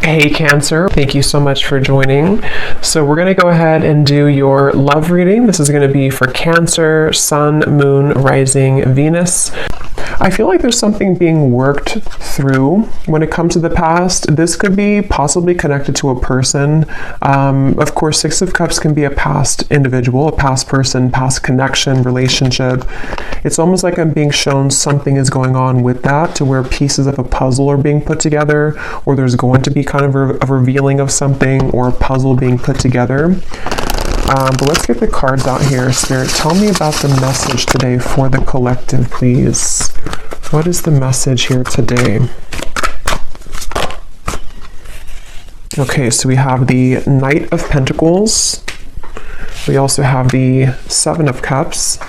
Hey Cancer, thank you so much for joining. So we're going to go ahead and do your love reading. This is going to be for Cancer, Sun, Moon, Rising, Venus. I feel like there's something being worked through when it comes to the past. This could be possibly connected to a person. Of course, Six of Cups can be a past individual, a past person, past connection, relationship. It's almost like I'm being shown something is going on with that, to where pieces of a puzzle are being put together, or there's going to be kind of a revealing of something, or a puzzle being put together. But let's get the cards out here. Spirit, tell me about the message today for the collective, please. What is the message here today? Okay, so we have the Knight of Pentacles. We also have the Seven of Cups.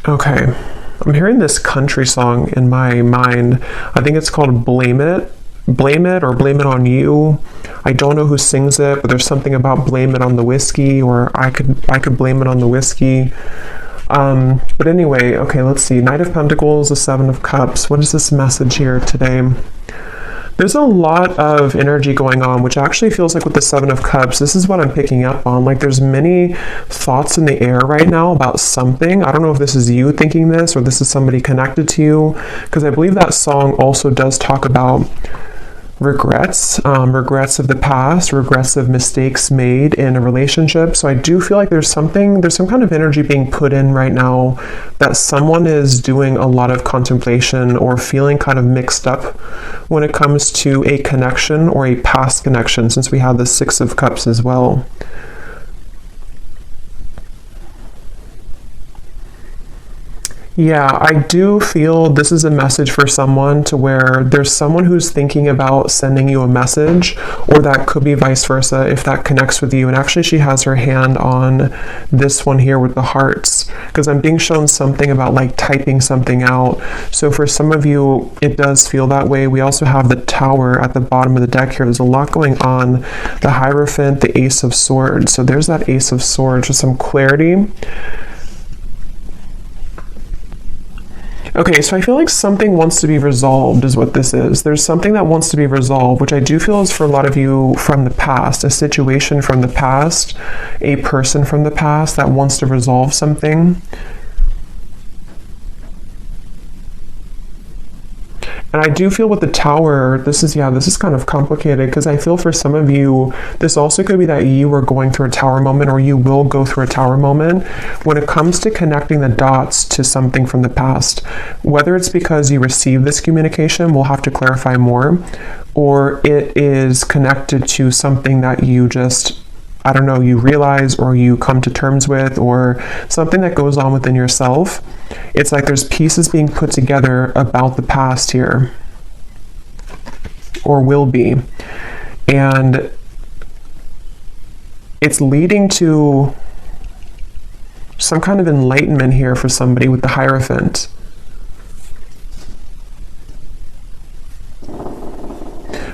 Okay, I'm hearing this country song in my mind. I think it's called Blame It or Blame It on You. I don't know who sings it, but there's something about blame it on the whiskey, or I could blame it on the whiskey. But anyway, okay, let's see. Knight of Pentacles, the Seven of Cups. What is this message here today? There's a lot of energy going on, which actually feels like with the Seven of Cups, this is what I'm picking up on. Like there's many thoughts in the air right now about something. I don't know if this is you thinking this or this is somebody connected to you, because I believe that song also does talk about regrets, regrets of the past, regrets of mistakes made in a relationship. So I do feel like there's some kind of energy being put in right now that someone is doing a lot of contemplation or feeling kind of mixed up when it comes to a connection or a past connection, since we have the Six of Cups as well. Yeah, I do feel this is a message for someone, to where there's someone who's thinking about sending you a message, or that could be vice versa if that connects with you. And actually she has her hand on this one here with the hearts, because I'm being shown something about like typing something out. So for some of you, it does feel that way. We also have the Tower at the bottom of the deck here. There's a lot going on. The Hierophant, the Ace of Swords. So there's that Ace of Swords for some clarity. Okay, so I feel like something wants to be resolved is what this is. There's something that wants to be resolved, which I do feel is for a lot of you from the past, a situation from the past, a person from the past that wants to resolve something. And I do feel with the Tower, this is kind of complicated, because I feel for some of you, this also could be that you are going through a Tower moment, or you will go through a Tower moment when it comes to connecting the dots to something from the past. Whether it's because you received this communication, we'll have to clarify more, or it is connected to something that you just, I don't know, you realize or you come to terms with, or something that goes on within yourself. It's like there's pieces being put together about the past here, or will be. And it's leading to some kind of enlightenment here for somebody with the Hierophant.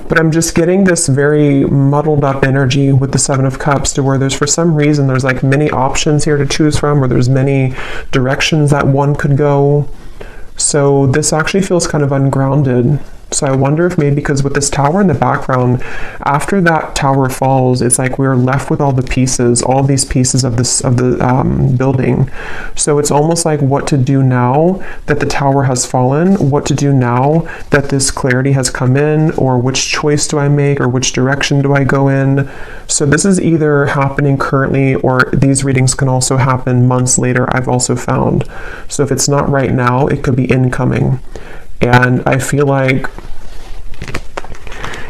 But I'm just getting this very muddled up energy with the Seven of Cups, to where there's, for some reason, there's like many options here to choose from, or there's many directions that one could go. So this actually feels kind of ungrounded. So I wonder if maybe because with this Tower in the background, after that Tower falls, it's like we're left with all the pieces, all these pieces of the building. So it's almost like what to do now that the Tower has fallen, what to do now that this clarity has come in, or which choice do I make, or which direction do I go in. So this is either happening currently, or these readings can also happen months later, I've also found. So if it's not right now, it could be incoming. And I feel like,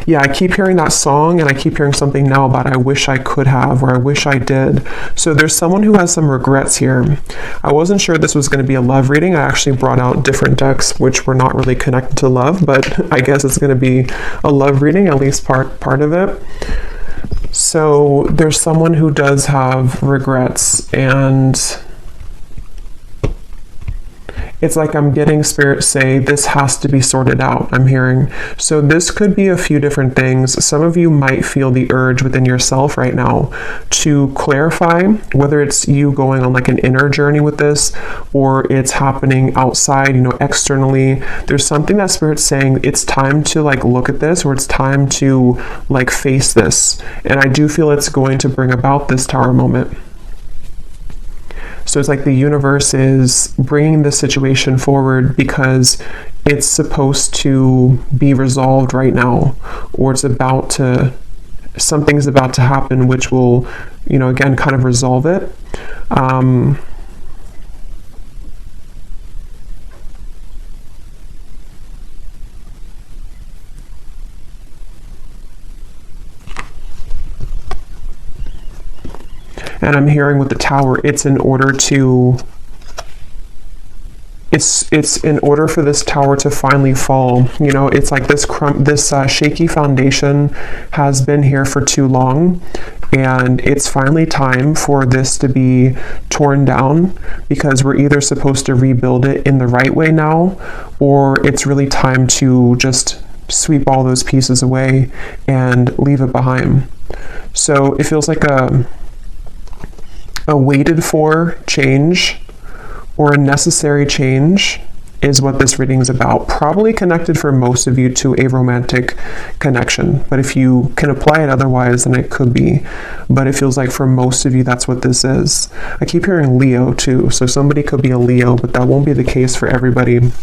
yeah, I keep hearing that song, and I keep hearing something now about I wish I could have, or I wish I did. So there's someone who has some regrets here. I wasn't sure this was going to be a love reading. I actually brought out different decks which were not really connected to love, but I guess it's going to be a love reading, at least part of it. So there's someone who does have regrets, and It's like I'm getting Spirit say this has to be sorted out, I'm hearing. So this could be a few different things. Some of you might feel the urge within yourself right now to clarify whether it's you going on like an inner journey with this or it's happening outside, externally. There's something that Spirit's saying it's time to like look at this, or it's time to like face this. And I do feel it's going to bring about this Tower moment. So it's like the universe is bringing the situation forward because it's supposed to be resolved right now, or something's about to happen, which will, again, kind of resolve it. And I'm hearing with the Tower, it's in order for this Tower to finally fall. It's like this shaky foundation has been here for too long, and it's finally time for this to be torn down, because we're either supposed to rebuild it in the right way now, or it's really time to just sweep all those pieces away and leave it behind. So it feels like a waited for change, or a necessary change, is what this reading is about. Probably connected for most of you to a romantic connection, but if you can apply it otherwise, then it could be. But it feels like for most of you, that's what this is. I keep hearing Leo too, so somebody could be a Leo, but that won't be the case for everybody.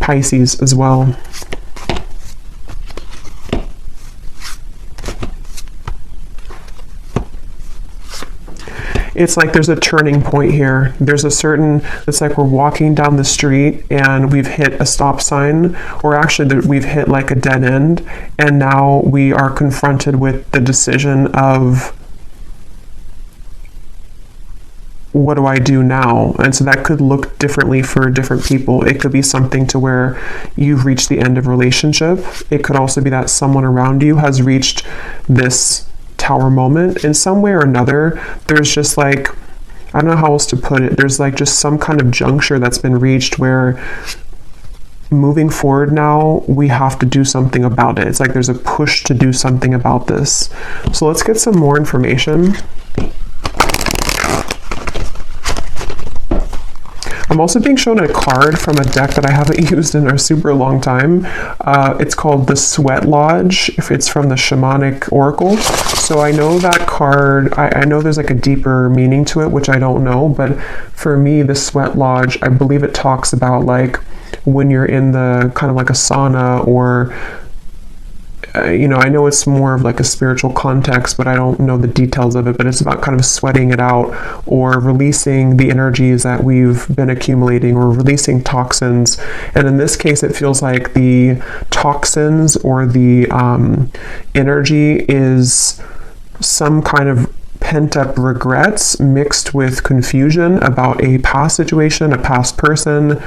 Pisces as well. It's like there's a turning point here. It's like we're walking down the street and we've hit a stop sign, or actually we've hit like a dead end, and now we are confronted with the decision of, what do I do now? And so that could look differently for different people. It could be something to where you've reached the end of a relationship. It could also be that someone around you has reached this Tower moment in some way or another. There's just like, I don't know how else to put it. There's like just some kind of juncture that's been reached where moving forward now, we have to do something about it. It's like there's a push to do something about this. So let's get some more information. I'm also being shown a card from a deck that I haven't used in a super long time. It's called the Sweat Lodge, if it's from the Shamanic Oracle. So I know that card, I know there's like a deeper meaning to it, which I don't know, but for me, the Sweat Lodge, I believe it talks about like when you're in the kind of like a sauna, or I know it's more of like a spiritual context, but I don't know the details of it, but it's about kind of sweating it out, or releasing the energies that we've been accumulating, or releasing toxins. And in this case, it feels like the toxins or the energy is some kind of pent-up regrets mixed with confusion about a past situation, a past person.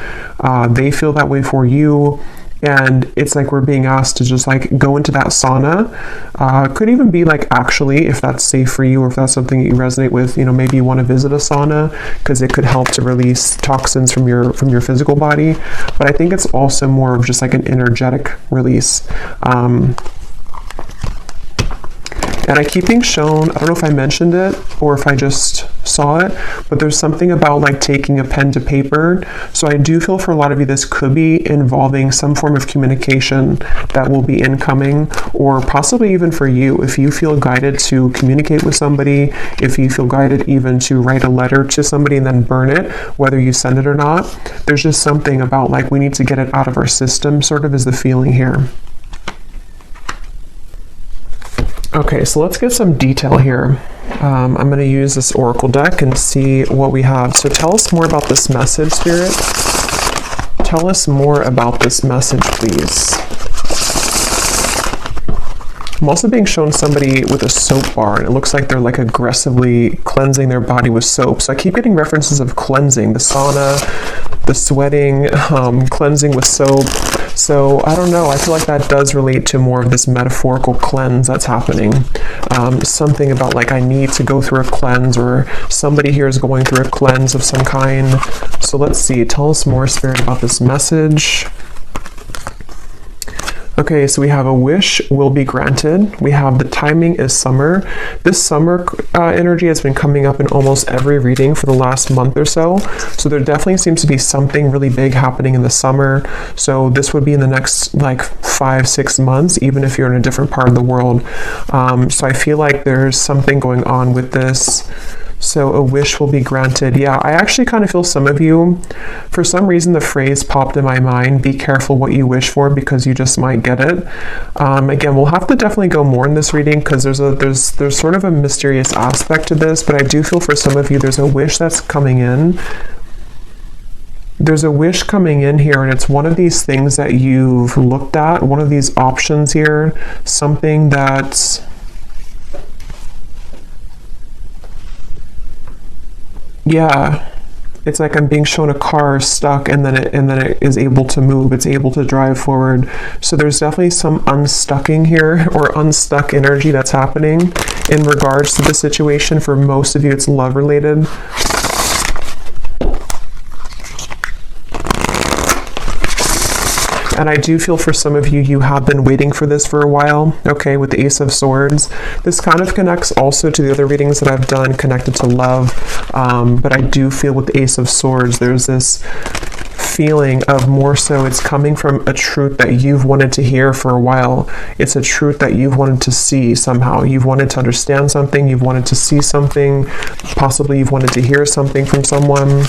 They feel that way for you. And it's like we're being asked to just like go into that sauna. Could even be like, actually, if that's safe for you, or if that's something that you resonate with, maybe you want to visit a sauna, because it could help to release toxins from your physical body. But I think it's also more of just like an energetic release. And I keep being shown, I don't know if I mentioned it or if I just saw it, but there's something about like taking a pen to paper. So I do feel for a lot of you, this could be involving some form of communication that will be incoming, or possibly even for you, if you feel guided to communicate with somebody, if you feel guided even to write a letter to somebody and then burn it, whether you send it or not. There's just something about like we need to get it out of our system, sort of is the feeling here. Okay, so let's get some detail here. I'm going to use this oracle deck and see what we have. So tell us more about this message, Spirit. Tell us more about this message, please. I'm also being shown somebody with a soap bar, and it looks like they're like aggressively cleansing their body with soap. So I keep getting references of cleansing, the sauna, the sweating, cleansing with soap. So I don't know, I feel like that does relate to more of this metaphorical cleanse that's happening. Something about like I need to go through a cleanse, or somebody here is going through a cleanse of some kind. So let's see, tell us more, Spirit, about this message. Okay, so we have a wish will be granted. We have the timing is summer. This summer energy has been coming up in almost every reading for the last month or so. So there definitely seems to be something really big happening in the summer. So this would be in the next like 5-6 months, even if you're in a different part of the world. So I feel like there's something going on with this. So a wish will be granted. Yeah, I actually kind of feel some of you, for some reason the phrase popped in my mind, be careful what you wish for because you just might get it. Again, we'll have to definitely go more in this reading because there's sort of a mysterious aspect to this, but I do feel for some of you there's a wish that's coming in. There's a wish coming in here, and it's one of these things that you've looked at, one of these options here, something that's yeah, it's like I'm being shown a car stuck, and then it is able to move. It's able to drive forward. So there's definitely some unstucking here, or unstuck energy that's happening in regards to the situation. For most of you, it's love related. And I do feel for some of you, you have been waiting for this for a while, okay, with the Ace of Swords. This kind of connects also to the other readings that I've done connected to love, but I do feel with the Ace of Swords, there's this feeling of more so it's coming from a truth that you've wanted to hear for a while. It's a truth that you've wanted to see somehow. You've wanted to understand something, you've wanted to see something, possibly you've wanted to hear something from someone.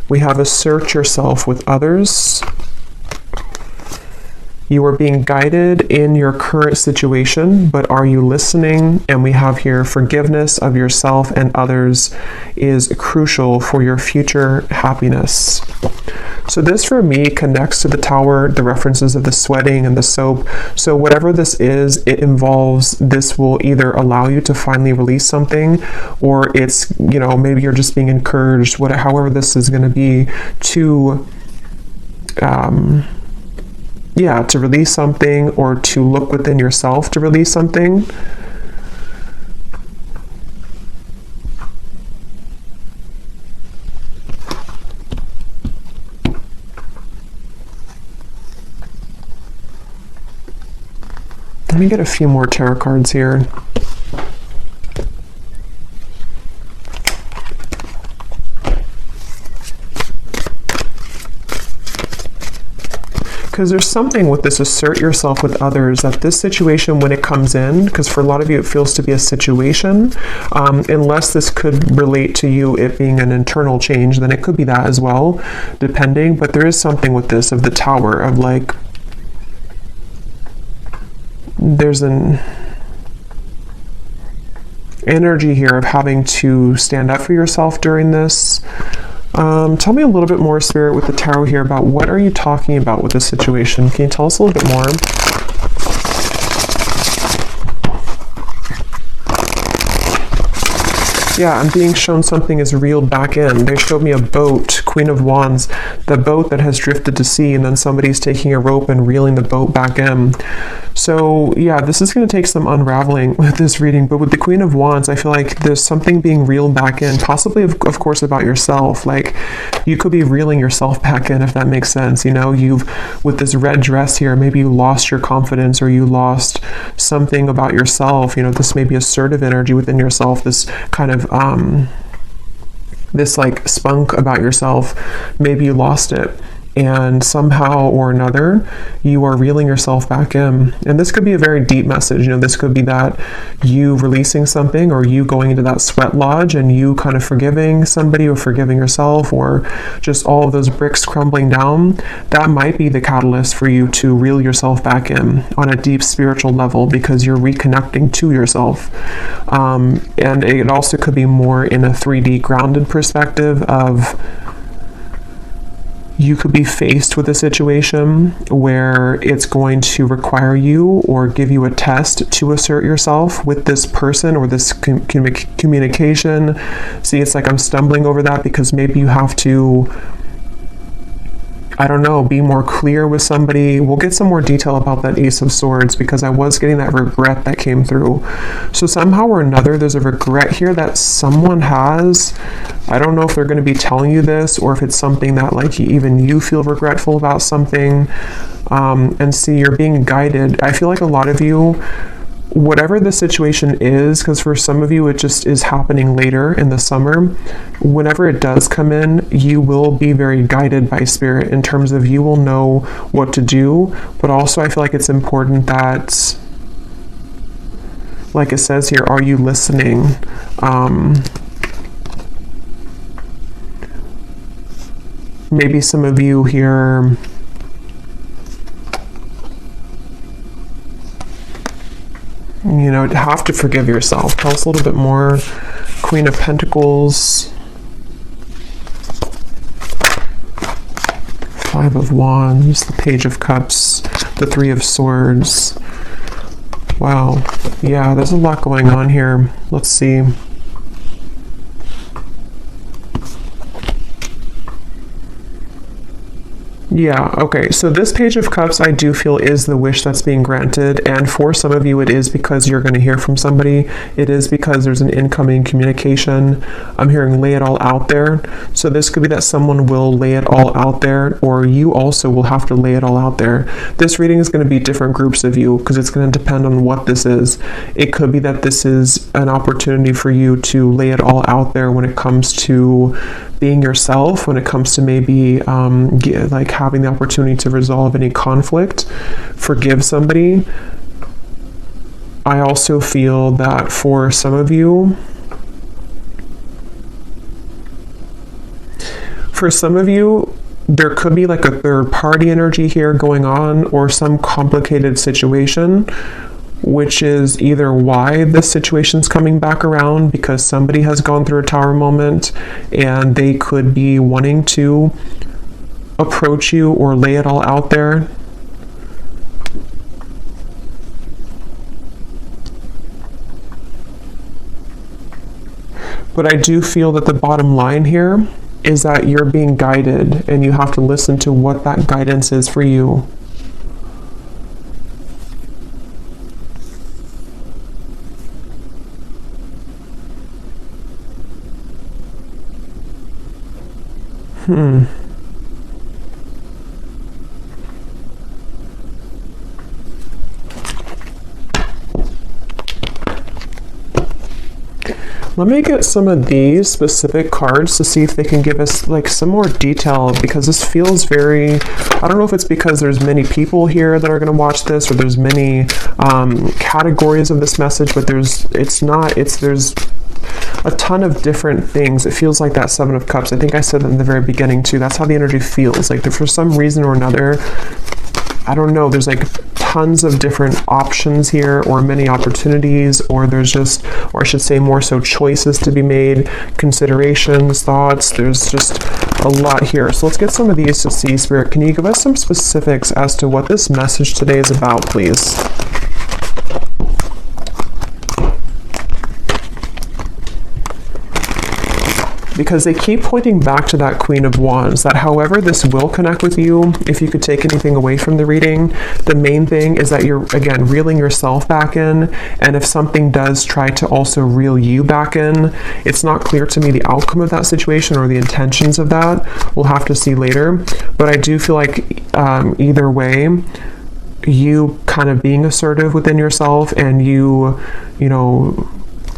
We have assert yourself with others. You are being guided in your current situation, but are you listening? And we have here forgiveness of yourself and others is crucial for your future happiness. So this for me connects to the Tower, the references of the sweating and the soap. So whatever this is, it involves, this will either allow you to finally release something, or it's, you know, maybe you're just being encouraged, however this is going to be, to to release something, or to look within yourself to release something. Let me get a few more tarot cards here. Because there's something with this assert yourself with others, that this situation, when it comes in, because for a lot of you it feels to be a situation, unless this could relate to you it being an internal change, then it could be that as well, depending. But there is something with this of the Tower, of like, there's an energy here of having to stand up for yourself during this. Tell me a little bit more, Spirit, with the Tarot here about what are you talking about with this situation? Can you tell us a little bit more? Yeah, I'm being shown something is reeled back in. They showed me a boat, Queen of Wands, the boat that has drifted to sea, and then somebody's taking a rope and reeling the boat back in. So yeah, this is going to take some unraveling with this reading, but with the Queen of Wands, I feel like there's something being reeled back in, possibly of course about yourself. Like you could be reeling yourself back in, if that makes sense. You know, with this red dress here, maybe you lost your confidence, or you lost something about yourself. You know, this may be assertive energy within yourself, this kind of this like spunk about yourself. Maybe you lost it, and somehow or another you are reeling yourself back in. And this could be a very deep message. You know, this could be that you releasing something, or you going into that sweat lodge and you kind of forgiving somebody, or forgiving yourself, or just all of those bricks crumbling down. That might be the catalyst for you to reel yourself back in on a deep spiritual level, because you're reconnecting to yourself. And it also could be more in a 3D grounded perspective of, you could be faced with a situation where it's going to require you or give you a test to assert yourself with this person or this communication. See, it's like I'm stumbling over that because maybe you have to I don't know, be more clear with somebody. We'll get some more detail about that Ace of Swords because I was getting that regret that came through. So somehow or another, there's a regret here that someone has. I don't know if they're going to be telling you this or if it's something that like even you feel regretful about something. And see, you're being guided. I feel like a lot of you, whatever the situation is, because for some of you it just is happening later in the summer, whenever it does come in, you will be very guided by spirit in terms of you will know what to do. But also I feel like it's important that, like it says here, are you listening? Maybe some of you here, you know, have to forgive yourself. Tell us a little bit more. Queen of Pentacles, Five of Wands, the Page of Cups, the Three of Swords. Wow. Yeah, there's a lot going on here. Let's see. Yeah, okay, so this Page of Cups I do feel is the wish that's being granted, and for some of you it is because you're going to hear from somebody. It is because there's an incoming communication. I'm hearing lay it all out there. So this could be that someone will lay it all out there, or you also will have to lay it all out there. This reading is going to be different groups of you because it's going to depend on what this is. It could be that this is an opportunity for you to lay it all out there when it comes to being yourself, when it comes to maybe like having the opportunity to resolve any conflict, forgive somebody. I also feel that for some of you, there could be like a third party energy here going on, or some complicated situation, which is either why this situation's coming back around, because somebody has gone through a tower moment and they could be wanting to approach you or lay it all out there. But I do feel that the bottom line here is that you're being guided and you have to listen to what that guidance is for you. Let me get some of these specific cards to see if they can give us like some more detail, because this feels very, I don't know if it's because there's many people here that are going to watch this, or there's many categories of this message, but there's a ton of different things. It feels like that Seven of Cups. I think I said that in the very beginning too. That's how the energy feels. Like for some reason or another, I don't know, there's like tons of different options here, or many opportunities, or there's just, or I should say more so choices to be made, considerations, thoughts. There's just a lot here. So let's get some of these to see. Spirit, can you give us some specifics as to what this message today is about, please? Because they keep pointing back to that Queen of Wands, that however this will connect with you, if you could take anything away from the reading, the main thing is that you're, again, reeling yourself back in, and if something does try to also reel you back in, it's not clear to me the outcome of that situation or the intentions of that. We'll have to see later, but I do feel like either way, you kind of being assertive within yourself and you know,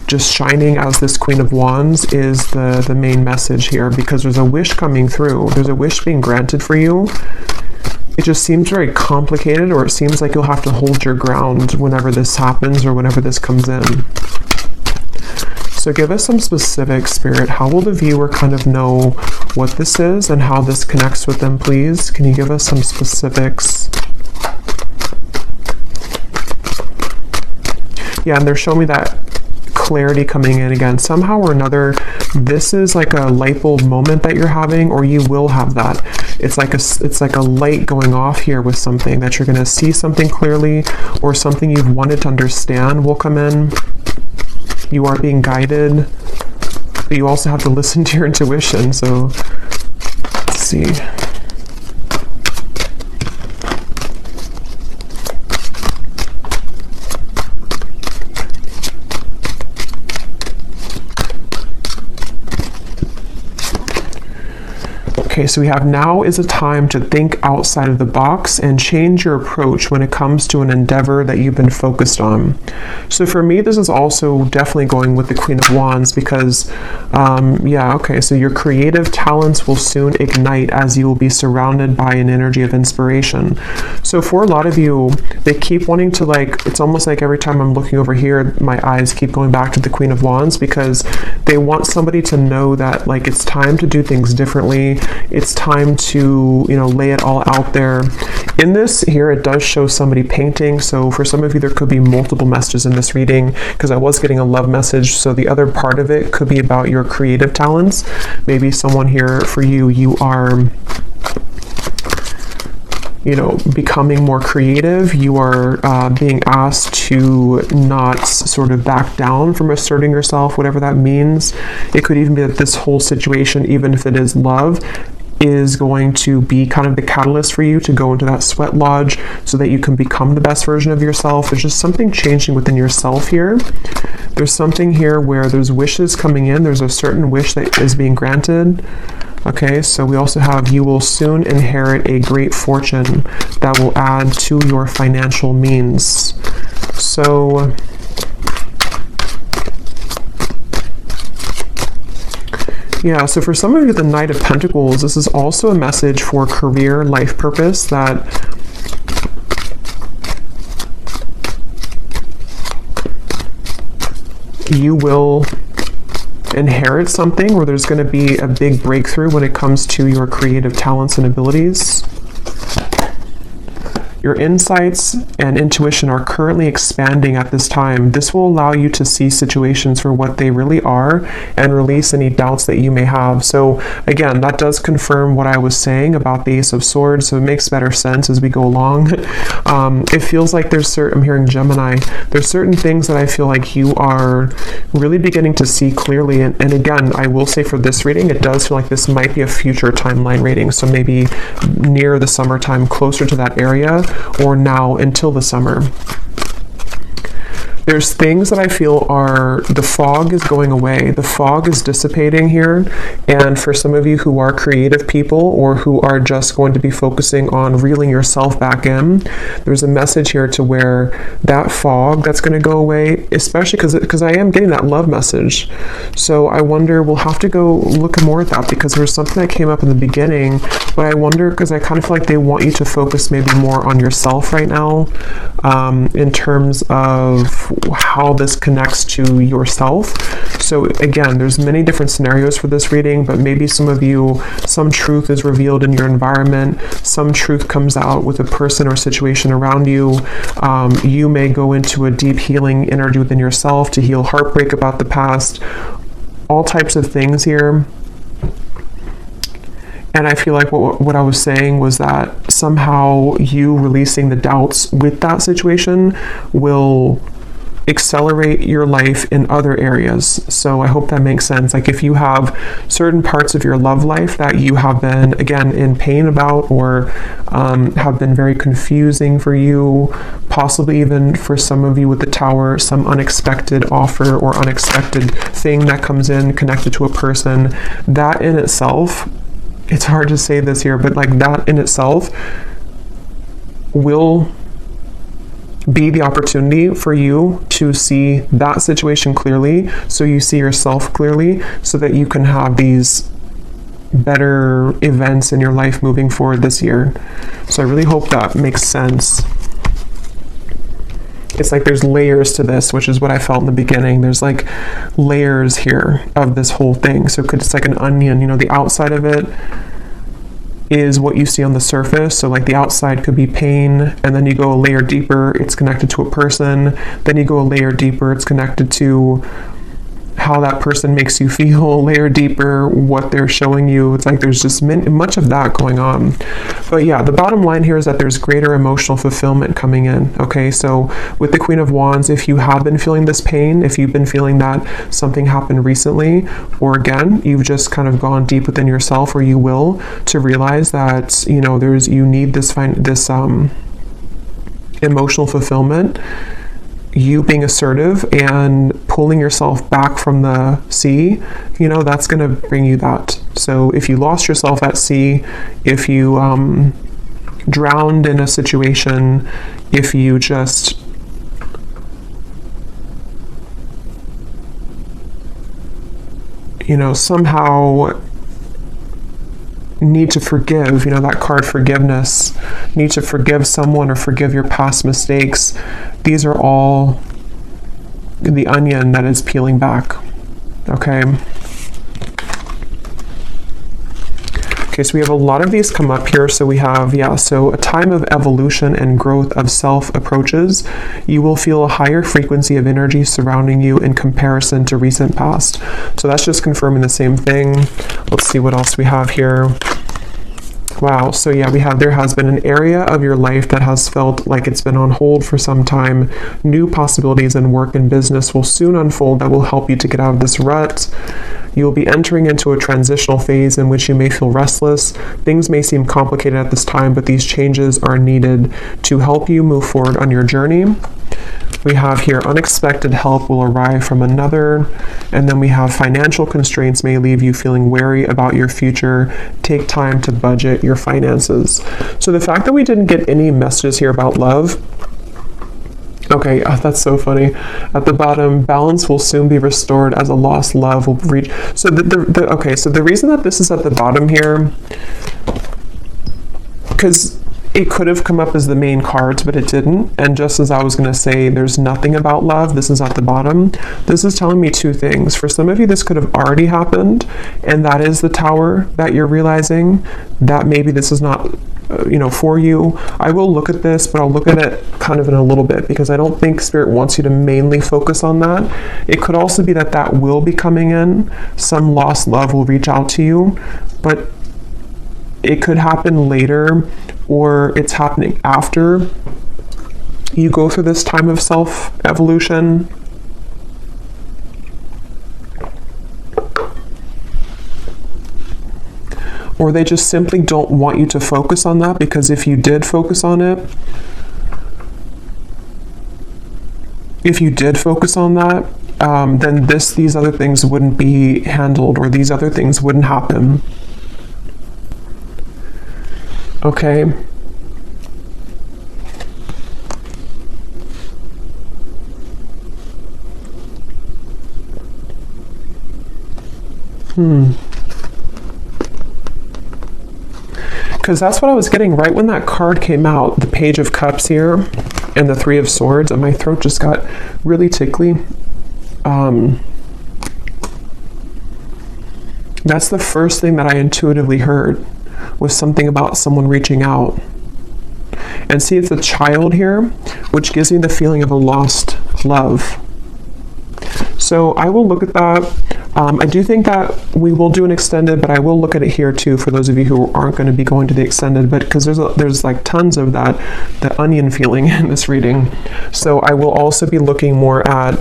just shining as this Queen of Wands is the main message here, because there's a wish coming through. There's a wish being granted for you. It just seems very complicated, or it seems like you'll have to hold your ground whenever this happens or whenever this comes in. So give us some specifics, Spirit. How will the viewer kind of know what this is and how this connects with them, please? Can you give us some specifics? Yeah, and they're showing me that clarity coming in again. Somehow or another, this is like a light bulb moment that you're having, or you will have that. It's like a light going off here with something, that you're going to see something clearly, or something you've wanted to understand will come in. You are being guided, but you also have to listen to your intuition. So let's see. Okay, so we have now is a time to think outside of the box and change your approach when it comes to an endeavor that you've been focused on. So for me, this is also definitely going with the Queen of Wands because, so your creative talents will soon ignite as you will be surrounded by an energy of inspiration. So for a lot of you, they keep wanting to it's almost like every time I'm looking over here, my eyes keep going back to the Queen of Wands because they want somebody to know that it's time to do things differently. It's time to, lay it all out there. In this here, it does show somebody painting. So for some of you, there could be multiple messages in this reading because I was getting a love message. So the other part of it could be about your creative talents. Maybe someone here for you, you are becoming more creative. You are being asked to not sort of back down from asserting yourself, whatever that means. It could even be that this whole situation, even if it is love, is going to be kind of the catalyst for you to go into that sweat lodge so that you can become the best version of yourself. There's just something changing within yourself here. There's something here where there's wishes coming in. There's a certain wish that is being granted. Okay, so we also have you will soon inherit a great fortune that will add to your financial means. So so for some of you, the Knight of Pentacles, this is also a message for career, life purpose, that you will inherit something where there's going to be a big breakthrough when it comes to your creative talents and abilities. Your insights and intuition are currently expanding at this time. This will allow you to see situations for what they really are and release any doubts that you may have. So again, that does confirm what I was saying about the Ace of Swords, so it makes better sense as we go along. It feels like I'm hearing Gemini, there's certain things that I feel like you are really beginning to see clearly. And again, I will say for this reading, it does feel like this might be a future timeline reading. So maybe near the summertime, closer to that area, or now until the summer. There's things that I feel the fog is going away. The fog is dissipating here. And for some of you who are creative people or who are just going to be focusing on reeling yourself back in, there's a message here to where that fog that's going to go away, especially because I am getting that love message. So I wonder, we'll have to go look more at that because there's something that came up in the beginning, but I wonder because I kind of feel like they want you to focus maybe more on yourself right now, in terms of how this connects to yourself. So again, there's many different scenarios for this reading, but maybe some of you, some truth is revealed in your environment, some truth comes out with a person or situation around you. You may go into a deep healing energy within yourself to heal heartbreak about the past, all types of things here. And I feel like what I was saying was that somehow you releasing the doubts with that situation will accelerate your life in other areas. So I hope that makes sense. Like if you have certain parts of your love life that you have been, again, in pain about, or have been very confusing for you, possibly even for some of you with the Tower, some unexpected offer or unexpected thing that comes in connected to a person, that in itself, it's hard to say this here, but that in itself will be the opportunity for you to see that situation clearly, so you see yourself clearly, so that you can have these better events in your life moving forward this year. So I really hope that makes sense. It's like there's layers to this, which is what I felt in the beginning. There's layers here of this whole thing. So it's like an onion, the outside of it is what you see on the surface. So the outside could be pain, and then you go a layer deeper, it's connected to a person. Then you go a layer deeper, it's connected to how that person makes you feel, layer deeper, what they're showing you. It's like there's just much of that going on. But yeah, the bottom line here is that there's greater emotional fulfillment coming in. Okay, so with the Queen of Wands, if you have been feeling this pain, if you've been feeling that something happened recently, or again, you've just kind of gone deep within yourself, or you will, to realize that, you need this emotional fulfillment. you being assertive and pulling yourself back from the sea, that's going to bring you that. So if you lost yourself at sea, if you drowned in a situation, if you just somehow need to forgive, that card forgiveness, need to forgive someone or forgive your past mistakes. These are all the onion that is peeling back. Okay, so we have a lot of these come up here. So we have, so a time of evolution and growth of self approaches. You will feel a higher frequency of energy surrounding you in comparison to recent past. So that's just confirming the same thing. Let's see what else we have here. Wow, so we have, there has been an area of your life that has felt like it's been on hold for some time. New possibilities in work and business will soon unfold that will help you to get out of this rut. You will be entering into a transitional phase in which you may feel restless. Things may seem complicated at this time, but these changes are needed to help you move forward on your journey. We have here, unexpected help will arrive from another. And then we have, financial constraints may leave you feeling wary about your future. Take time to budget your finances. So the fact that we didn't get any messages here about love, okay, that's so funny. At the bottom, balance will soon be restored as a lost love will reach. So so the reason that this is at the bottom here, because it could have come up as the main cards, but it didn't. And just as I was going to say, there's nothing about love, this is at the bottom. This is telling me two things. For some of you, this could have already happened, and that is the Tower that you're realizing that maybe this is not for you. I will look at this, but I'll look at it kind of in a little bit, because I don't think Spirit wants you to mainly focus on that. It could also be that will be coming in. Some lost love will reach out to you, but it could happen later, or it's happening after you go through this time of self-evolution. Or they just simply don't want you to focus on that, because if you did focus on it, then these other things wouldn't be handled, or these other things wouldn't happen. Okay. Because that's what I was getting right when that card came out, the Page of Cups here and the Three of Swords, and my throat just got really tickly. That's the first thing that I intuitively heard, was something about someone reaching out. And see, it's a child here, which gives me the feeling of a lost love. So I will look at that. I do think that we will do an extended, but I will look at it here too for those of you who aren't going to be going to the extended, but because there's like tons of the onion feeling in this reading. So I will also be looking more at,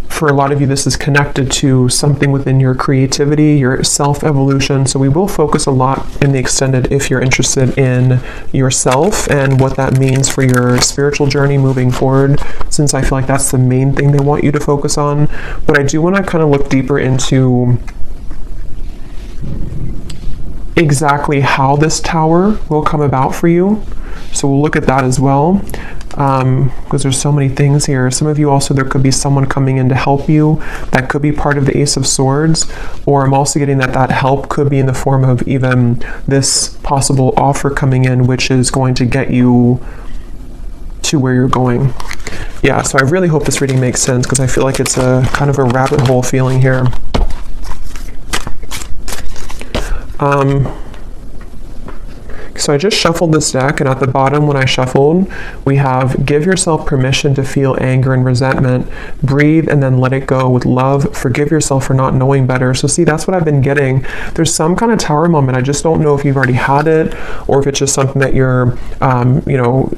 for a lot of you, this is connected to something within your creativity, your self-evolution. So we will focus a lot in the extended if you're interested in yourself and what that means for your spiritual journey moving forward, since I feel like that's the main thing they want you to focus on. But I do want to kind of look deeper into exactly how this Tower will come about for you. So we'll look at that as well. Because there's so many things here. Some of you also, there could be someone coming in to help you. That could be part of the Ace of Swords. Or I'm also getting that help could be in the form of even this possible offer coming in, which is going to get you to where you're going. Yeah, so I really hope this reading makes sense, because I feel like it's a kind of a rabbit hole feeling here. So I just shuffled this deck, and at the bottom when I shuffled, we have give yourself permission to feel anger and resentment, breathe and then let it go with love, forgive yourself for not knowing better. So see, that's what I've been getting. There's some kind of Tower moment. I just don't know if you've already had it, or if it's just something that you're,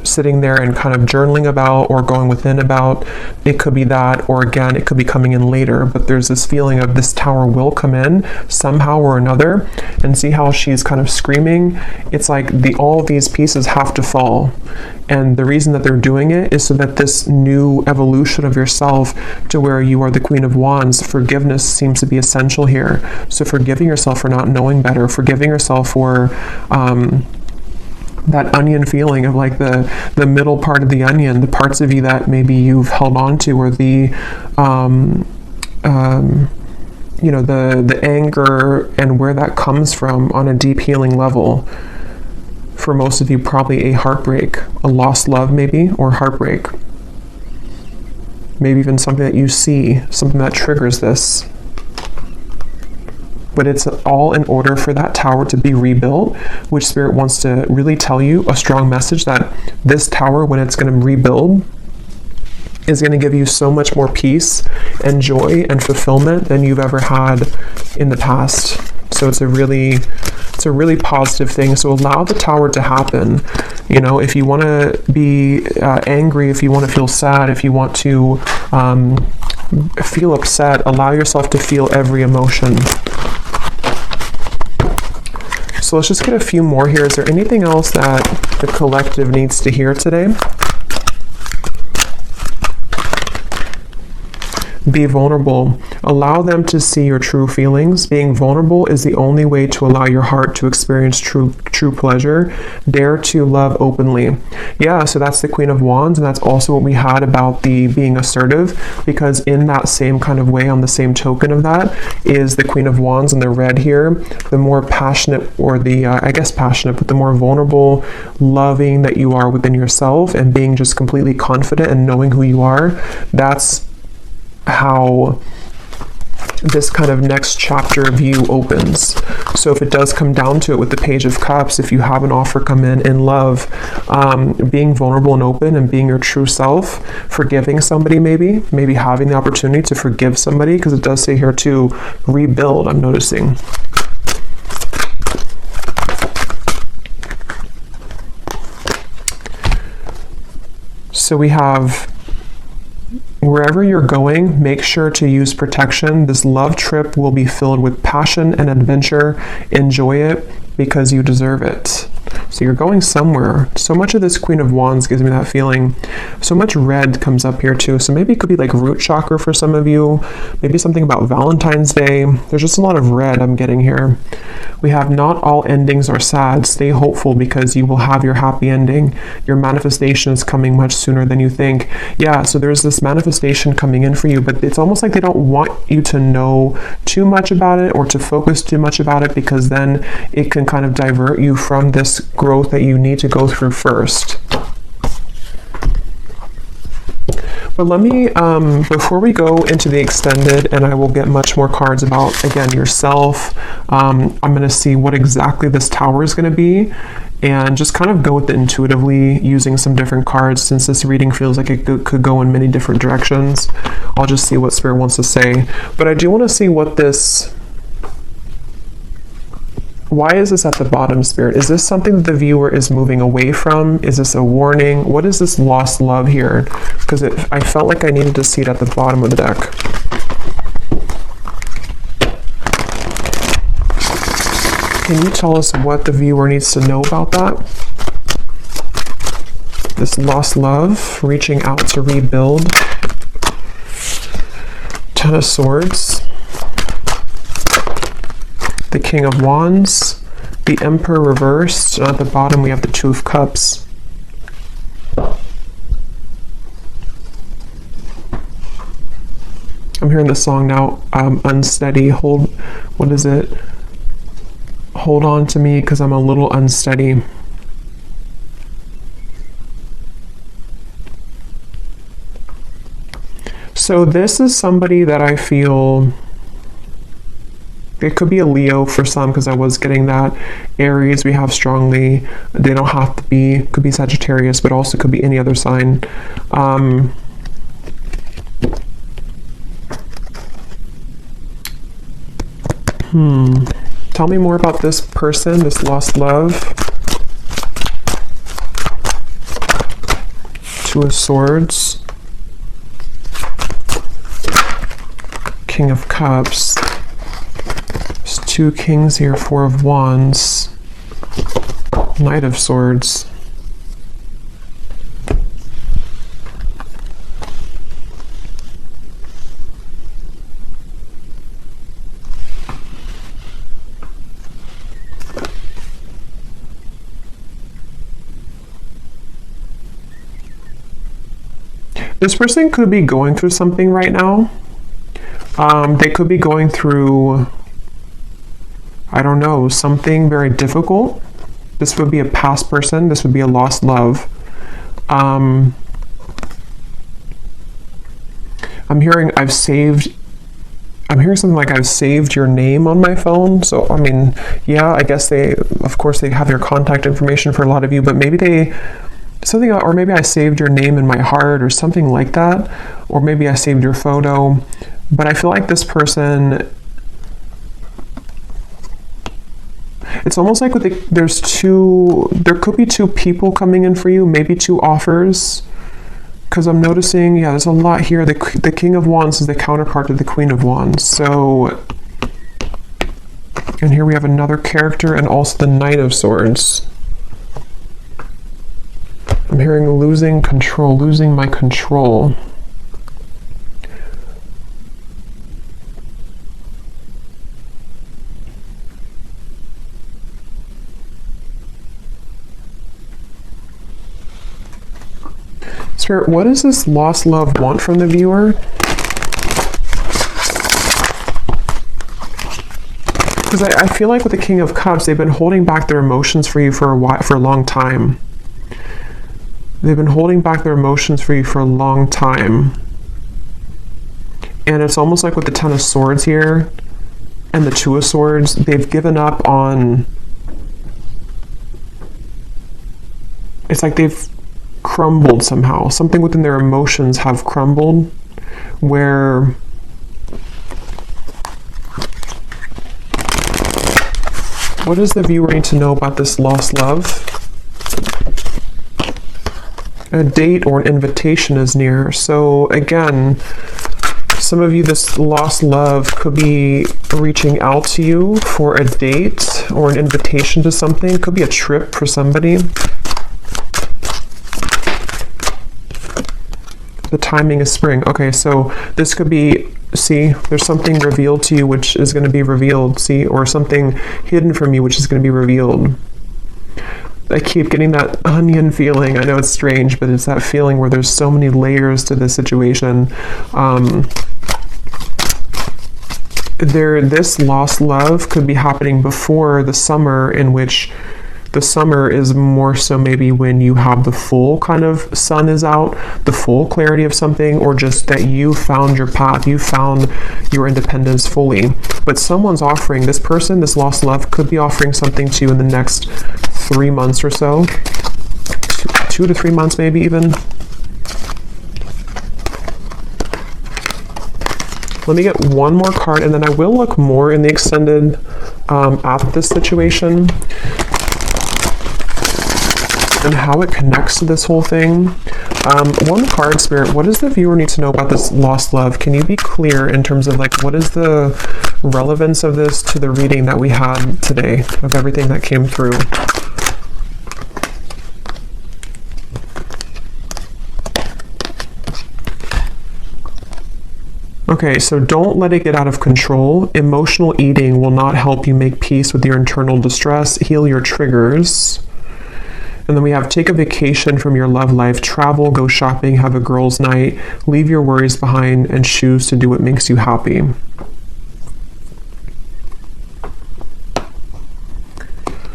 sitting there and kind of journaling about or going within about. It could be that, or again, it could be coming in later, but there's this feeling of this Tower will come in somehow or another. And see how she's kind of screaming? It's like all these pieces have to fall. And the reason that they're doing it is so that this new evolution of yourself to where you are the Queen of Wands, forgiveness seems to be essential here. So forgiving yourself for not knowing better, forgiving yourself for that onion feeling of like the middle part of the onion, the parts of you that maybe you've held on to, or the the anger and where that comes from on a deep healing level. For most of you, probably a heartbreak, a lost love maybe, or heartbreak. Maybe even something that you see, something that triggers this. But it's all in order for that tower to be rebuilt, which Spirit wants to really tell you a strong message that this tower, when it's going to rebuild, is going to give you so much more peace and joy and fulfillment than you've ever had in the past. So it's a really positive thing. So allow the tower to happen. If you want to be angry, if you want to feel sad, if you want to feel upset, allow yourself to feel every emotion. So let's just get a few more here. Is there anything else that the collective needs to hear today? Be vulnerable. Allow them to see your true feelings. Being vulnerable is the only way to allow your heart to experience true pleasure. Dare to love openly. Yeah, so that's the Queen of Wands, and that's also what we had about the being assertive, because in that same kind of way, on the same token of that, is the Queen of Wands in the red here. The more passionate, or passionate, but the more vulnerable, loving that you are within yourself, and being just completely confident and knowing who you are, that's how this kind of next chapter of you opens. So if it does come down to it with the Page of Cups, if you have an offer come in love, being vulnerable and open and being your true self, forgiving somebody, maybe having the opportunity to forgive somebody, because it does say here to rebuild, I'm noticing. So we have, wherever you're going, make sure to use protection. This love trip will be filled with passion and adventure. Enjoy it because you deserve it. So you're going somewhere. So much of this Queen of Wands gives me that feeling. So much red comes up here too. So maybe it could be like root chakra for some of you. Maybe something about Valentine's Day. There's just a lot of red I'm getting here. We have not all endings are sad. Stay hopeful because you will have your happy ending. Your manifestation is coming much sooner than you think. Yeah, so there's this manifestation coming in for you, but it's almost like they don't want you to know too much about it or to focus too much about it, because then it can kind of divert you from this growth that you need to go through first. But let me, before we go into the extended, and I will get much more cards about, again, yourself, I'm going to see what exactly this tower is going to be, and just kind of go with it intuitively using some different cards. Since this reading feels like it could go in many different directions, I'll just see what Spirit wants to say. But I do want to see what this... Why is this at the bottom, Spirit? Is this something that the viewer is moving away from? Is this a warning? What is this lost love here? Because I felt like I needed to see it at the bottom of the deck. Can you tell us what the viewer needs to know about that? This lost love, reaching out to rebuild. Ten of Swords. The King of Wands, the Emperor reversed, and at the bottom we have the Two of Cups. I'm hearing the song now, unsteady, what is it? Hold on to me because I'm a little unsteady. So this is somebody that I feel... It could be a Leo for some, because I was getting that. Aries we have strongly. They don't have to be. Could be Sagittarius, but also could be any other sign. Tell me more about this person, this lost love. Two of Swords. King of Cups. Two Kings here, Four of Wands. Knight of Swords. This person could be going through something right now. They could be going through, I don't know, something very difficult. This would be a past person. This would be a lost love. I'm hearing something like I've saved your name on my phone. So, I mean, yeah, I guess of course they have your contact information for a lot of you, but maybe or maybe I saved your name in my heart or something like that. Or maybe I saved your photo. But I feel like this person, it's almost like there could be two people coming in for you, maybe two offers. Because I'm noticing, yeah, there's a lot here. The King of Wands is the counterpart to the Queen of Wands. So, and here we have another character and also the Knight of Swords. I'm hearing losing control, losing my control. Spirit, what does this lost love want from the viewer? Because I feel like with the King of Cups, they've been holding back their emotions for you for a long time. They've been holding back their emotions for you for a long time. And it's almost like with the Ten of Swords here and the Two of Swords, they've given up on... It's like they've crumbled somehow. Something within their emotions have crumbled where... What does the viewer need to know about this lost love? A date or an invitation is near. So again, some of you, this lost love could be reaching out to you for a date or an invitation to something. It could be a trip for somebody. The timing is spring. Okay, so this could be, see, there's something revealed to you which is going to be revealed, see, or something hidden from you which is going to be revealed. I keep getting that onion feeling. I know it's strange, but it's that feeling where there's so many layers to this situation. This lost love could be happening before the summer, in which the summer is more so maybe when you have the full kind of sun is out, the full clarity of something, or just that you found your path, you found your independence fully. But someone's offering, this person, this lost love, could be offering something to you in the next 3 months or so. 2 to 3 months maybe even. Let me get one more card and then I will look more in the extended at this situation and how it connects to this whole thing. One card, Spirit, what does the viewer need to know about this lost love? Can you be clear in terms of like, what is the relevance of this to the reading that we had today, of everything that came through? Okay, so don't let it get out of control. Emotional eating will not help you make peace with your internal distress, heal your triggers. And then we have take a vacation from your love life, travel, go shopping, have a girls' night, leave your worries behind, and choose to do what makes you happy.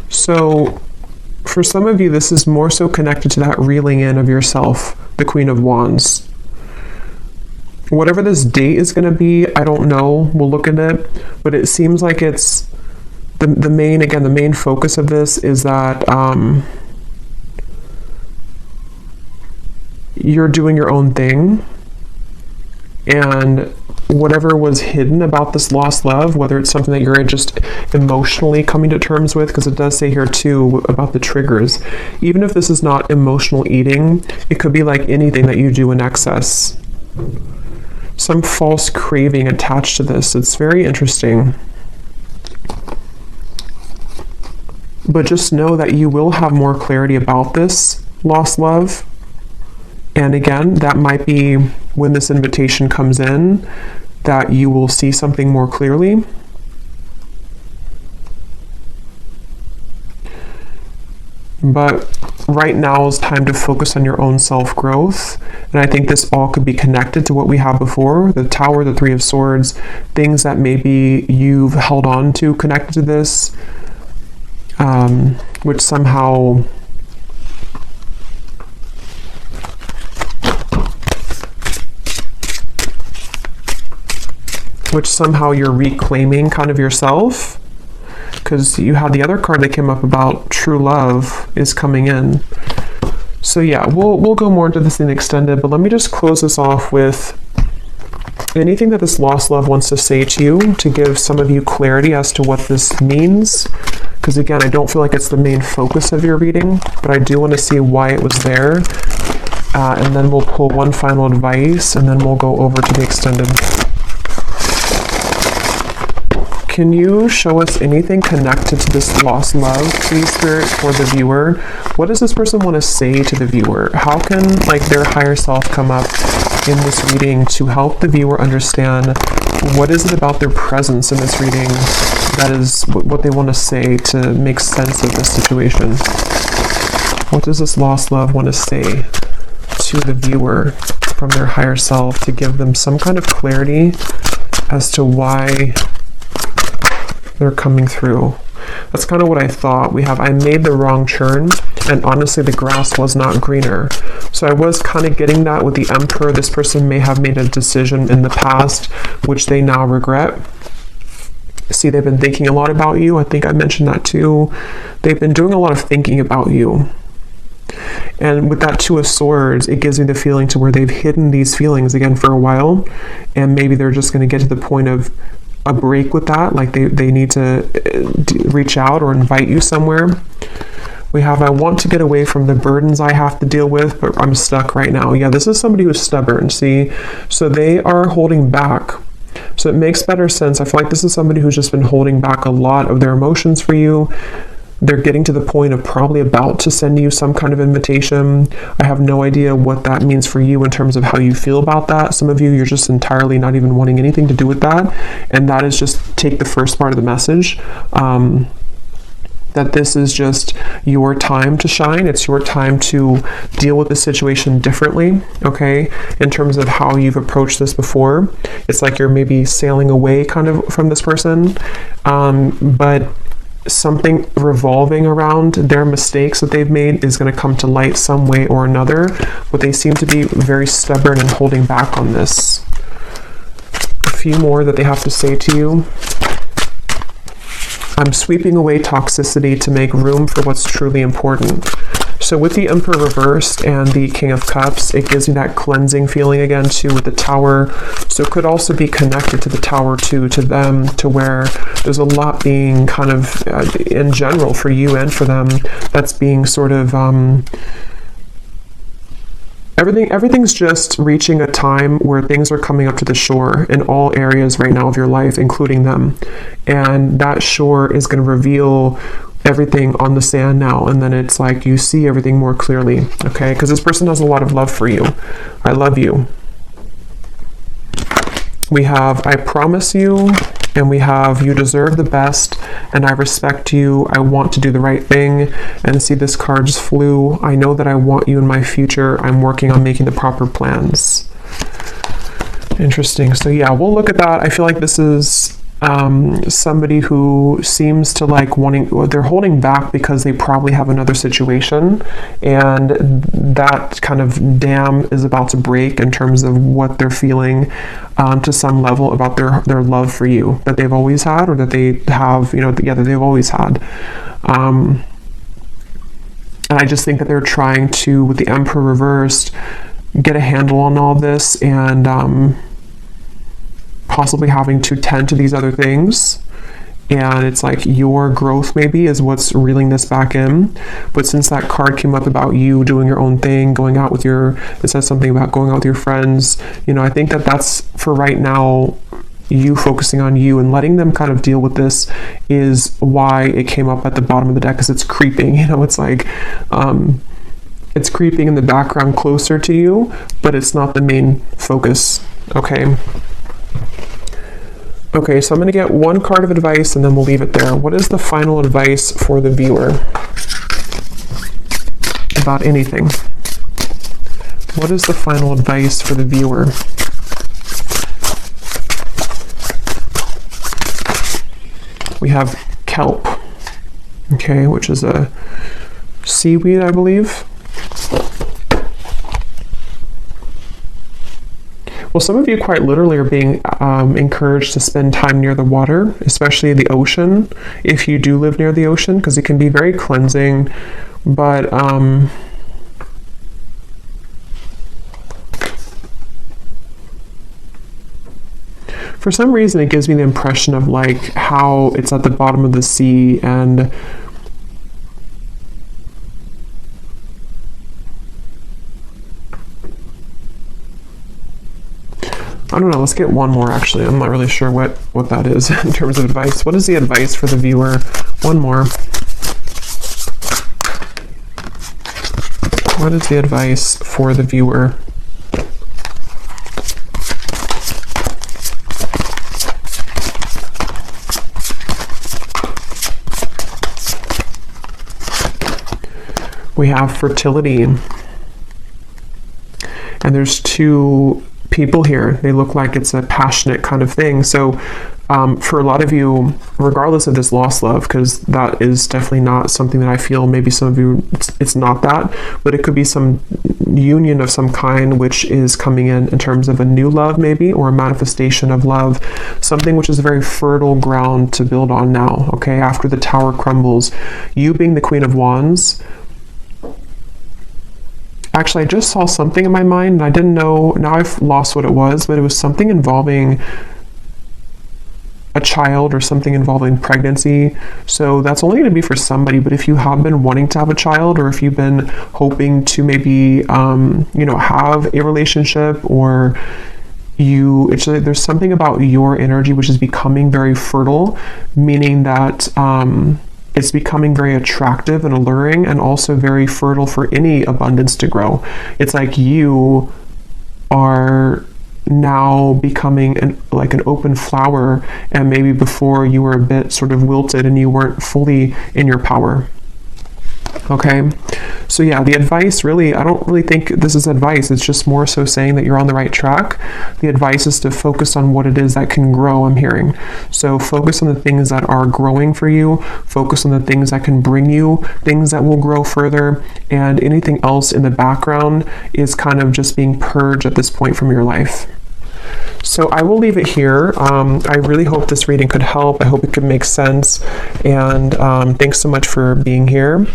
So for some of you, this is more so connected to that reeling in of yourself, the Queen of Wands. Whatever this date is going to be, I don't know. We'll look at it. But it seems like it's the main focus of this is that you're doing your own thing, and whatever was hidden about this lost love, whether it's something that you're just emotionally coming to terms with, because it does say here too about the triggers, even if this is not emotional eating, it could be like anything that you do in excess, some false craving attached to this. It's very interesting. But just know that you will have more clarity about this lost love. And again, that might be when this invitation comes in, that you will see something more clearly. But right now is time to focus on your own self-growth. And I think this all could be connected to what we have before, the Tower, the Three of Swords, things that maybe you've held on to connected to this, which somehow you're reclaiming kind of yourself. Because you had the other card that came up about true love is coming in. So yeah, we'll go more into this in extended, but let me just close this off with anything that this lost love wants to say to you, to give some of you clarity as to what this means. Because again, I don't feel like it's the main focus of your reading, but I do want to see why it was there. And then we'll pull one final advice, and then we'll go over to the extended. Can you show us anything connected to this lost love, please, Spirit, for the viewer? What does this person want to say to the viewer? How can their higher self come up in this reading to help the viewer understand what is it about their presence in this reading that is what they want to say to make sense of this situation? What does this lost love want to say to the viewer from their higher self to give them some kind of clarity as to why they're coming through? That's kind of what I thought. I made the wrong turn, and honestly the grass was not greener. So I was kind of getting that with the Emperor. This person may have made a decision in the past which they now regret. See, they've been thinking a lot about you. I think I mentioned that too. They've been doing a lot of thinking about you. And with that Two of Swords, it gives me the feeling to where they've hidden these feelings again for a while, and maybe they're just going to get to the point of a break with that, they need to reach out or invite you somewhere. We have, I want to get away from the burdens I have to deal with, but I'm stuck right now. Yeah, this is somebody who's stubborn, see? So they are holding back. So it makes better sense. I feel like this is somebody who's just been holding back a lot of their emotions for you. They're getting to the point of probably about to send you some kind of invitation. I have no idea what that means for you in terms of how you feel about that. Some of you, you're just entirely not even wanting anything to do with that. And that is just take the first part of the message. That this is just your time to shine. It's your time to deal with the situation differently, okay? In terms of how you've approached this before. It's like you're maybe sailing away kind of from this person. But something revolving around their mistakes that they've made is going to come to light some way or another, but they seem to be very stubborn and holding back on this. A few more that they have to say to you. I'm sweeping away toxicity to make room for what's truly important. So with the Emperor reversed and the King of Cups, it gives me that cleansing feeling again too with the Tower. So it could also be connected to the Tower too, to them, to where there's a lot being kind of in general for you and for them that's being sort of everything's just reaching a time where things are coming up to the shore in all areas right now of your life, including them. And that shore is going to reveal everything on the sand now, and then it's like you see everything more clearly, okay? Because this person has a lot of love for you. I love you. We have I promise you, and we have you deserve the best, and I respect you. I want to do the right thing. And see, this card just flew. I know that I want you in my future. I'm working on making the proper plans. Interesting. So yeah, we'll look at that. I feel like this is somebody who seems to they're holding back because they probably have another situation, and that kind of dam is about to break in terms of what they're feeling to some level about their love for you that they've always had, or that they have, that they've always had. And I just think that they're trying to, with the Emperor reversed, get a handle on all this, and possibly having to tend to these other things. And it's like your growth maybe is what's reeling this back in. But since that card came up about you doing your own thing, it says something about going out with your friends, I think that that's for right now you focusing on you and letting them kind of deal with this is why it came up at the bottom of the deck, because it's creeping. It's like it's creeping in the background closer to you, but it's not the main focus. Okay, so I'm going to get one card of advice and then we'll leave it there. What is the final advice for the viewer about anything? What is the final advice for the viewer? We have kelp, okay, which is a seaweed, I believe. Well, some of you quite literally are being encouraged to spend time near the water, especially the ocean, if you do live near the ocean, because it can be very cleansing, but for some reason it gives me the impression of like how it's at the bottom of the sea, and I don't know, let's get one more actually. I'm not really sure what that is in terms of advice. What is the advice for the viewer? One more. What is the advice for the viewer? We have fertility. And there's two people here. They look like it's a passionate kind of thing. So for a lot of you, regardless of this lost love, because that is definitely not something that I feel, maybe some of you, it's not that, but it could be some union of some kind which is coming in terms of a new love maybe, or a manifestation of love, something which is very fertile ground to build on now, okay, after the tower crumbles. You being the Queen of Wands, actually, I just saw something in my mind, and I didn't know, now I've lost what it was, but it was something involving a child or something involving pregnancy. So that's only going to be for somebody, but if you have been wanting to have a child, or if you've been hoping to maybe, have a relationship, or there's something about your energy which is becoming very fertile, meaning that, it's becoming very attractive and alluring, and also very fertile for any abundance to grow. It's like you are now becoming an open flower, and maybe before you were a bit sort of wilted and you weren't fully in your power. Okay, so yeah, the advice really, I don't really think this is advice. It's just more so saying that you're on the right track. The advice is to focus on what it is that can grow, I'm hearing. So focus on the things that are growing for you, focus on the things that can bring you things that will grow further, and anything else in the background is kind of just being purged at this point from your life. So I will leave it here. I really hope this reading could help. I hope it could make sense. And thanks so much for being here.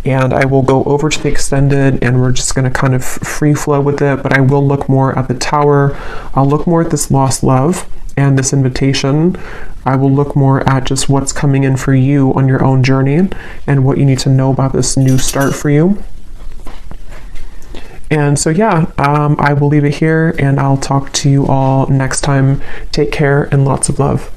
And I will go over to the extended, and we're just going to kind of free flow with it. But I will look more at the tower. I'll look more at this lost love and this invitation. I will look more at just what's coming in for you on your own journey, and what you need to know about this new start for you. And so, yeah, I will leave it here, and I'll talk to you all next time. Take care and lots of love.